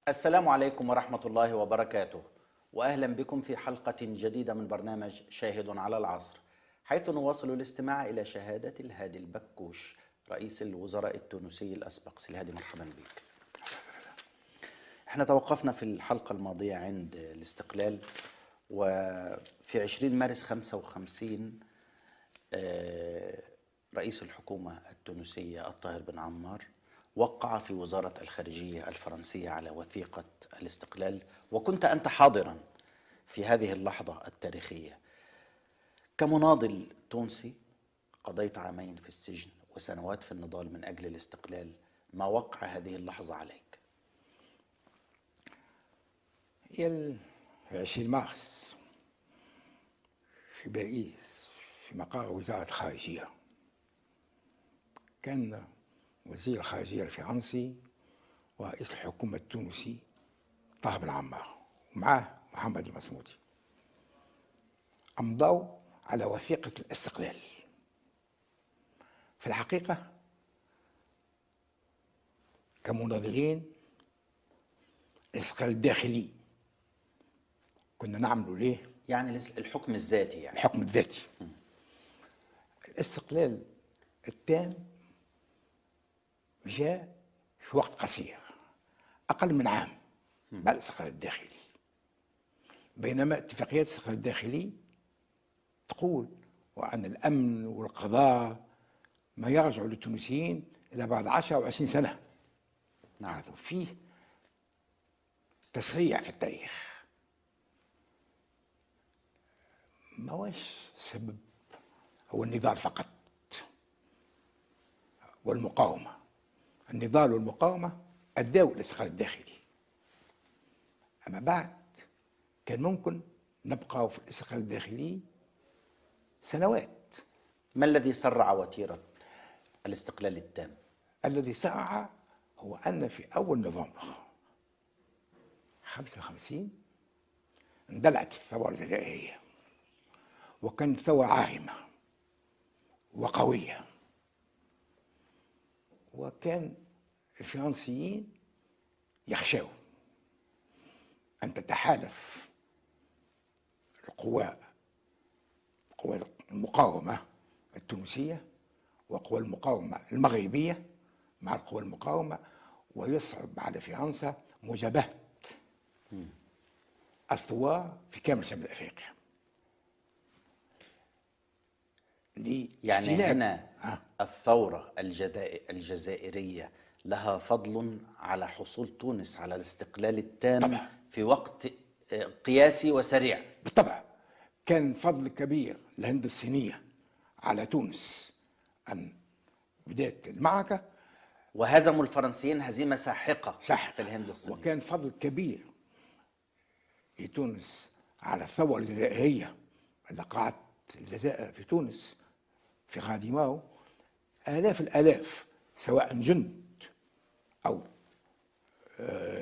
السلام عليكم ورحمة الله وبركاته، وأهلا بكم في حلقة جديدة من برنامج شاهد على العصر، حيث نواصل الاستماع إلى شهادة الهادي البكوش رئيس الوزراء التونسي الأسبق. سي الهادي، مرحبا بك. احنا توقفنا في الحلقة الماضية عند الاستقلال، وفي 20 مارس 55 رئيس الحكومة التونسية الطاهر بن عمار وقع في وزارة الخارجية الفرنسية على وثيقة الاستقلال، وكنت أنت حاضرا في هذه اللحظة التاريخية. كمناضل تونسي قضيت عامين في السجن وسنوات في النضال من أجل الاستقلال، ما وقع هذه اللحظة عليك؟ في 20 مارس في باريس في مقر وزارة الخارجية كان وزير الخارجية الفرنسي ورئيس الحكومة التونسي طاهر بن عمار ومعه محمد المصمودي، أمضوا على وثيقة الاستقلال. في الحقيقة كمناضلين الاستقلال الداخلي كنا نعملوا ليه؟ يعني الحكم الذاتي، يعني الحكم الذاتي. الاستقلال التام جاء في وقت قصير، أقل من عام بعد الاستقلال الداخلي، بينما اتفاقيات الاستقلال الداخلي تقول وأن الأمن والقضاء ما يرجع للتونسيين إلى بعد 10 و20 سنة. نعم. فيه تسريع في التاريخ. ما هوش السبب هو النضال فقط والمقاومة. النضال والمقاومة أداوا الاستقلال الداخلي، أما بعد كان ممكن نبقى في الاستقلال الداخلي سنوات. ما الذي سرع وتيرة الاستقلال التام؟ الذي سرع هو أن في أول نوفمبر 55 اندلعت الثورة الجزائرية، وكانت ثورة عارمة وقوية، وكان الفرنسيين يخشوا أن تتحالف قوى المقاومة التونسية وقوى المقاومة المغربية مع القوى المقاومة، ويصعب على فرنسا مجابهة الثوار في كامل شمال أفريقيا. يعني هنا الثورة الجزائرية لها فضل على حصول تونس على الاستقلال التام طبعا. في وقت قياسي وسريع. بالطبع كان فضل كبير للهند الصينية على تونس أن بداية المعركة وهزموا الفرنسيين هزيمة ساحقة في الهند الصينية، وكان فضل كبير لتونس على الثورة الجزائرية اللي قعدت الجزائر في تونس في غادي ماو آلاف الآلاف، سواء جند أو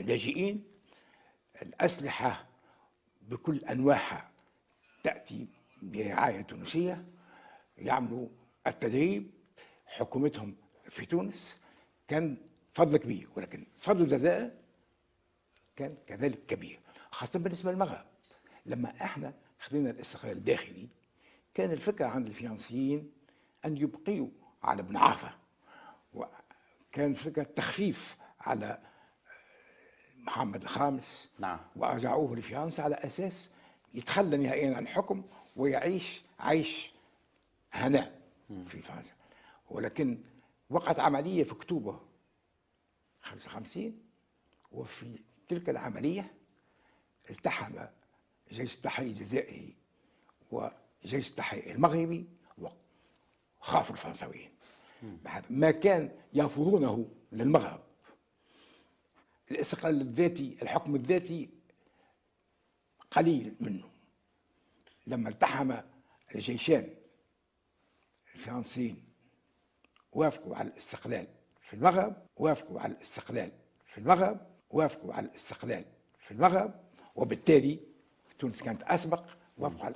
لاجئين. الأسلحة بكل أنواعها تأتي برعاية تونسية، يعملوا التدريب، حكومتهم في تونس. كان فضل كبير، ولكن فضل الجزائر كان كذلك كبير، خاصة بالنسبة للمغرب. لما احنا خذينا الاستقلال الداخلي كان الفكرة عند الفرنسيين أن يبقيوا على بن عرفة، وكان فكرة تخفيف على محمد الخامس. نعم. وأرجعوه لفرنسا على أساس يتخلى نهائيا عن الحكم ويعيش عيش هناء في فرنسا. ولكن وقعت عملية في أكتوبر 55، وفي تلك العملية التحم جيش التحرير الجزائري وجيش التحرير المغربي، وخافوا الفرنساويين ما كان يرفضونه للمغرب. الاستقلال الذاتي، الحكم الذاتي قليل منه. لما التحم الجيشان الفرنسيين وافقوا على الاستقلال في المغرب، وافقوا على الاستقلال في المغرب، وبالتالي تونس كانت أسبق، وافقوا على